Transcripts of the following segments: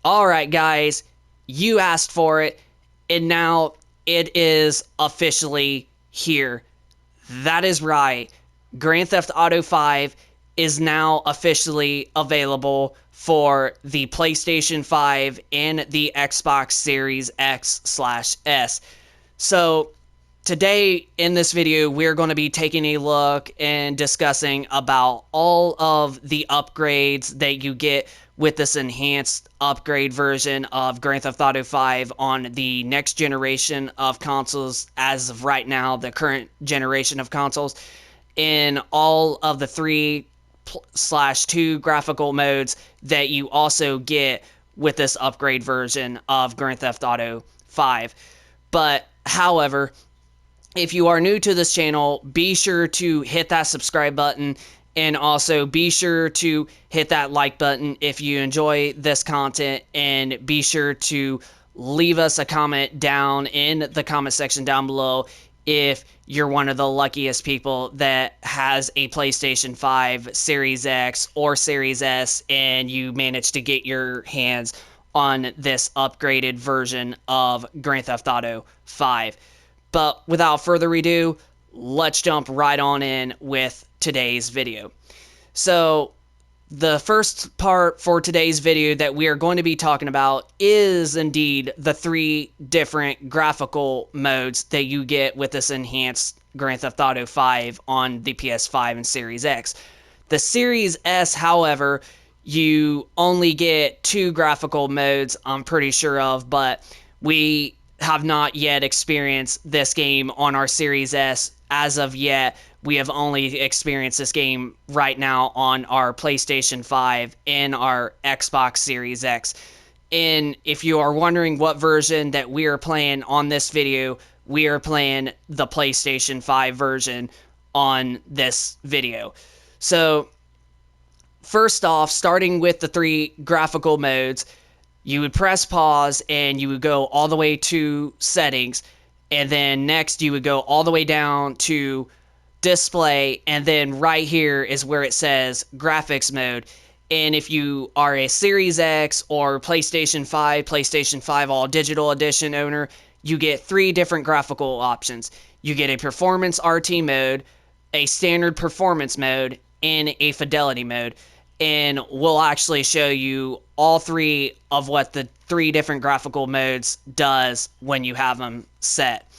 Alright guys, you asked for it, and now it is officially here. That is right. Grand Theft Auto 5 is now officially available for the PlayStation 5 and the Xbox Series X/S. So today in this video, we're going to be taking a look and discussing about all of the upgrades that you get with this enhanced upgrade version of Grand Theft Auto 5 on the next generation of consoles, as of right now, the current generation of consoles, in all of the 3/2 graphical modes that you also get with this upgrade version of Grand Theft Auto 5. But, however, if you are new to this channel, be sure to hit that subscribe button, and also be sure to hit that like button if you enjoy this content, and be sure to leave us a comment down in the comment section down below if you're one of the luckiest people that has a PlayStation 5, Series X, or Series S, and you managed to get your hands on this upgraded version of Grand Theft Auto 5. But without further ado, let's jump right on in with today's video. So the first part for today's video that we are going to be talking about is indeed the 3 different graphical modes that you get with this enhanced Grand Theft Auto 5 on the PS5 and Series X. The Series S, however, you only get 2 graphical modes, I'm pretty sure of, but we have not yet experienced this game on our Series S as of yet. We have only experienced this game right now on our PlayStation 5 and our Xbox Series X. And if you are wondering what version that we are playing on this video, we are playing the PlayStation 5 version on this video. So, first off, starting with the 3 graphical modes, you would press pause and you would go all the way to settings, and then next you would go all the way down to display, and then right here is where it says graphics mode. And if you are a Series X or PlayStation 5 all digital edition owner, you get 3 different graphical options. You get a performance RT mode, a standard performance mode, and a fidelity mode. And we'll actually show you all 3 of what the 3 different graphical modes does when you have them set.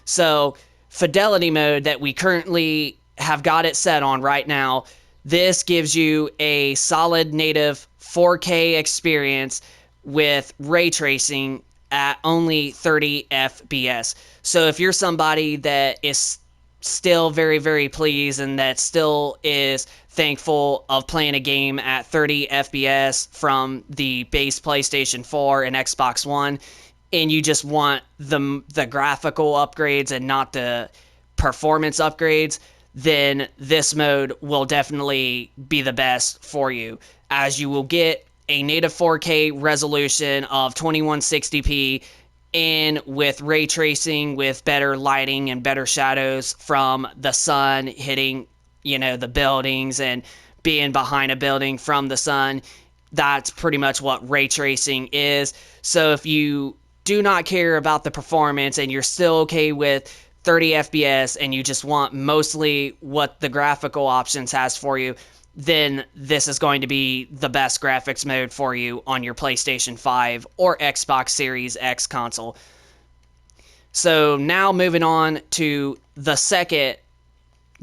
So, fidelity mode that we currently have got it set on right now, this gives you a solid native 4K experience with ray tracing at only 30 FPS. So if you're somebody that is still very, very pleased and that still is thankful of playing a game at 30 FPS from the base PlayStation 4 and Xbox One, and you just want the graphical upgrades and not the performance upgrades, then this mode will definitely be the best for you, as you will get a native 4K resolution of 2160p, and with ray tracing, with better lighting and better shadows from the sun hitting, the buildings and being behind a building from the sun. That's pretty much what ray tracing is. So if you do not care about the performance and you're still okay with 30 FPS and you just want mostly what the graphical options has for you, then this is going to be the best graphics mode for you on your PlayStation 5 or Xbox Series X console. So now moving on to the second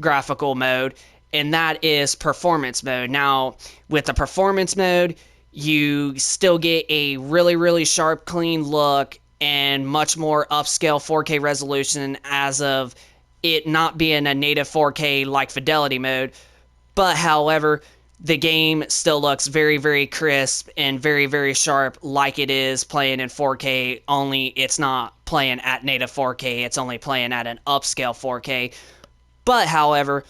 graphical mode, and that is performance mode. Now, with the performance mode, you still get a really, really sharp, clean look and much more upscale 4K resolution, as of it not being a native 4K like fidelity mode. But however, the game still looks very, very crisp and very, very sharp, like it is playing in 4K, only it's not playing at native 4K, it's only playing at an upscale 4K. But however,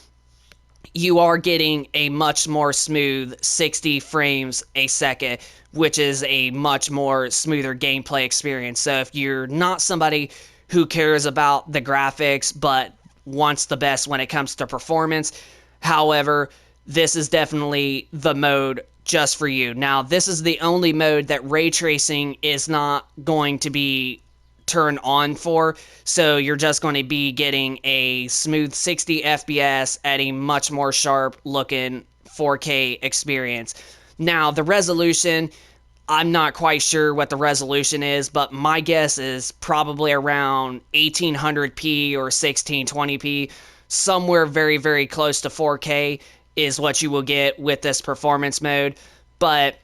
you are getting a much more smooth 60 frames a second, which is a much more smoother gameplay experience. So if you're not somebody who cares about the graphics but wants the best when it comes to performance, however, this is definitely the mode just for you. Now, this is the only mode that ray tracing is not going to be turned on for, so you're just going to be getting a smooth 60 FPS at a much more sharp looking 4K experience. Now, the resolution, I'm not quite sure what the resolution is, but my guess is probably around 1800p or 1620p. Somewhere very, very close to 4K is what you will get with this performance mode. But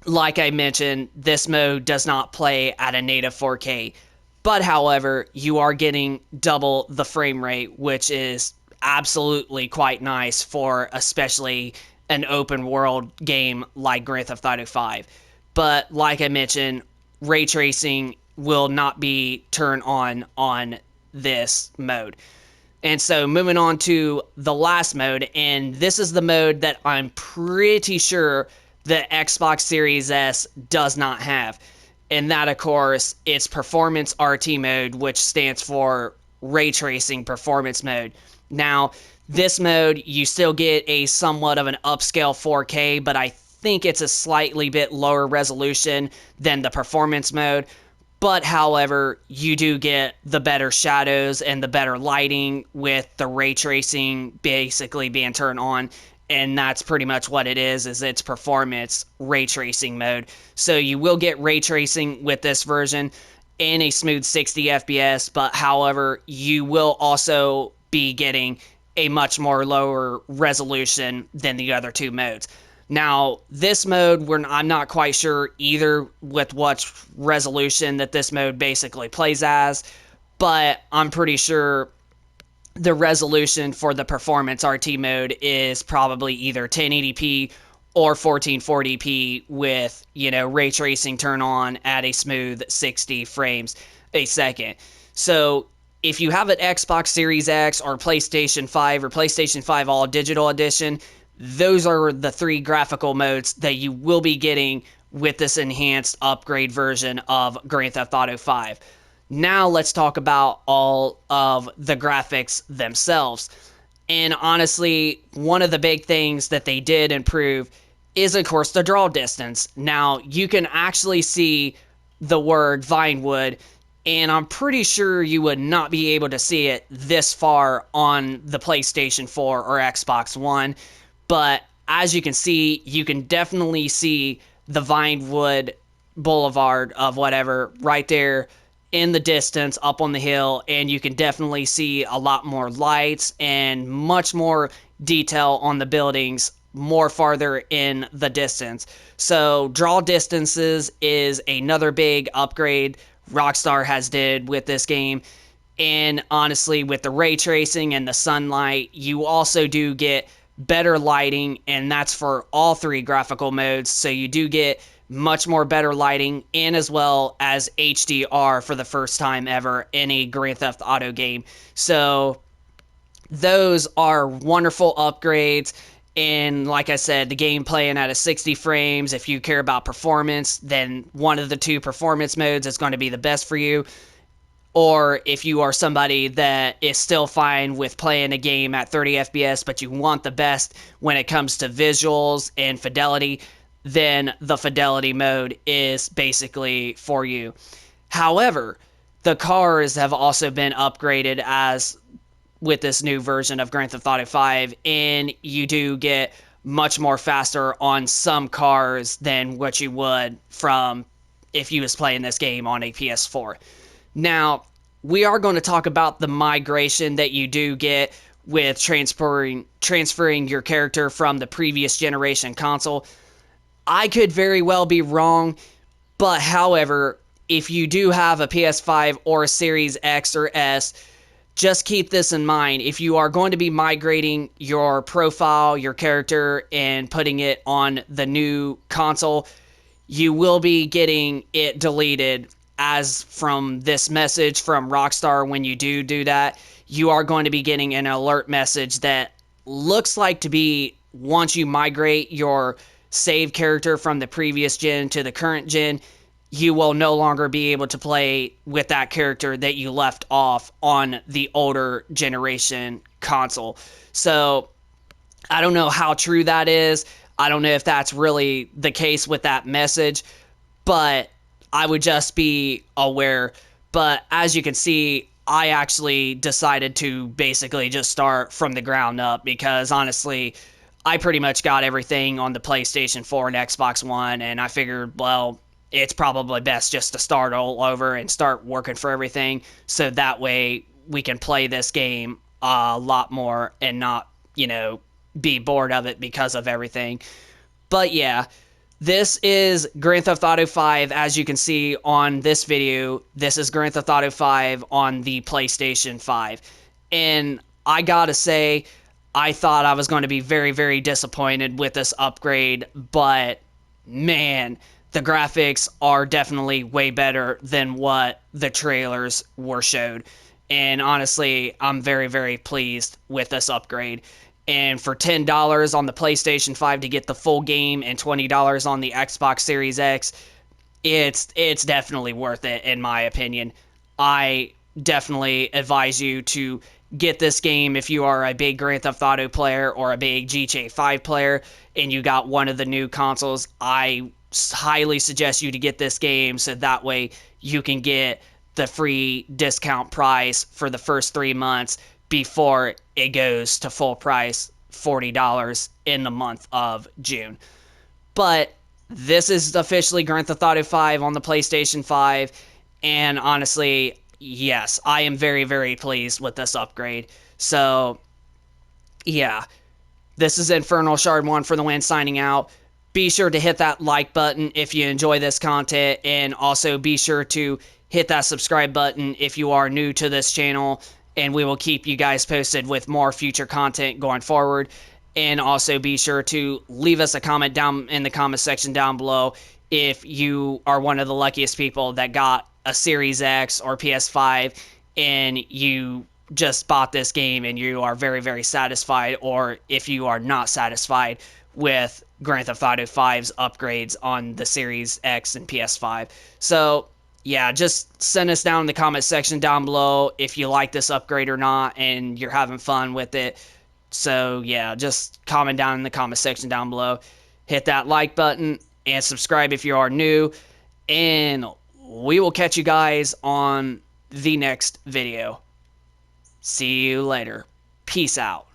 like I mentioned, this mode does not play at a native 4K. But however, you are getting double the frame rate, which is absolutely quite nice for especially an open world game like Grand Theft Auto 5. But like I mentioned, ray tracing will not be turned on this mode. And so moving on to the last mode, and this is the mode that I'm pretty sure the Xbox Series S does not have. And that, of course, is Performance RT mode, which stands for Ray Tracing Performance mode. Now, this mode, you still get a somewhat of an upscale 4K, but I think it's a slightly bit lower resolution than the Performance mode. But however, you do get the better shadows and the better lighting with the ray tracing basically being turned on. And that's pretty much what it is it's performance ray tracing mode. So you will get ray tracing with this version in a smooth 60 FPS, but however, you will also be getting a much more lower resolution than the other two modes. Now, this mode, I'm not quite sure either with what resolution that this mode basically plays as, but I'm pretty sure the resolution for the Performance RT mode is probably either 1080p or 1440p with, ray tracing turn on at a smooth 60 frames a second. So if you have an Xbox Series X or PlayStation 5 or PlayStation 5 All Digital Edition, those are the three graphical modes that you will be getting with this enhanced upgrade version of Grand Theft Auto 5. Now let's talk about all of the graphics themselves. And honestly, one of the big things that they did improve is, of course, the draw distance. Now, you can actually see the word Vinewood, and I'm pretty sure you would not be able to see it this far on the PlayStation 4 or Xbox One. But as you can definitely see the Vinewood Boulevard of whatever right there in the distance up on the hill, and you can definitely see a lot more lights and much more detail on the buildings more farther in the distance. So draw distances is another big upgrade Rockstar has did with this game. And honestly, with the ray tracing and the sunlight, you also do get better lighting, and that's for all three graphical modes. So you do get much more better lighting, and as well as HDR for the first time ever in a Grand Theft Auto game. So those are wonderful upgrades. And like I said, the game playing at a 60 frames. If you care about performance, then one of the two performance modes is going to be the best for you. Or if you are somebody that is still fine with playing a game at 30 FPS, but you want the best when it comes to visuals and fidelity, then the fidelity mode is basically for you. However, the cars have also been upgraded as with this new version of Grand Theft Auto 5, and you do get much more faster on some cars than what you would from if you was playing this game on a PS4. Now, we are going to talk about the migration that you do get with transferring your character from the previous generation console. I could very well be wrong, but however, if you do have a PS5 or a Series X or S, just keep this in mind. If you are going to be migrating your profile, your character, and putting it on the new console, you will be getting it deleted. As from this message from Rockstar, when you do that, you are going to be getting an alert message that looks like to be once you migrate your save character from the previous gen to the current gen, you will no longer be able to play with that character that you left off on the older generation console. So I don't know how true that is. I don't know if that's really the case with that message, but I would just be aware. But as you can see, I actually decided to basically just start from the ground up because honestly, I pretty much got everything on the PlayStation 4 and Xbox One, and I figured, well, it's probably best just to start all over and start working for everything so that way we can play this game a lot more and not, be bored of it because of everything. But yeah, this is Grand Theft Auto 5. As you can see on this video, this is Grand Theft Auto 5 on the PlayStation 5. And I gotta say, I thought I was going to be very, very disappointed with this upgrade, but man, the graphics are definitely way better than what the trailers were showed. And honestly, I'm very, very pleased with this upgrade. And for $10 on the PlayStation 5 to get the full game and $20 on the Xbox Series X, it's definitely worth it in my opinion. I definitely advise you to get this game if you are a big Grand Theft Auto player or a big GTA 5 player and you got one of the new consoles. I highly suggest you to get this game so that way you can get the free discount price for the first 3 months before it goes to full price $40 in the month of June. But this is officially Grand Theft Auto 5 on the PlayStation 5. And honestly, yes, I am very, very pleased with this upgrade. So, yeah, this is Infernal Shard 1 for the win signing out. Be sure to hit that like button if you enjoy this content. And also be sure to hit that subscribe button if you are new to this channel. And we will keep you guys posted with more future content going forward. And also be sure to leave us a comment down in the comment section down below if you are one of the luckiest people that got a Series X or PS5 and you just bought this game and you are very, very satisfied, or if you are not satisfied with Grand Theft Auto 5's upgrades on the Series X and PS5. So, yeah, just send us down in the comment section down below if you like this upgrade or not and you're having fun with it. So, yeah, just comment down in the comment section down below. Hit that like button and subscribe if you are new. And we will catch you guys on the next video. See you later. Peace out.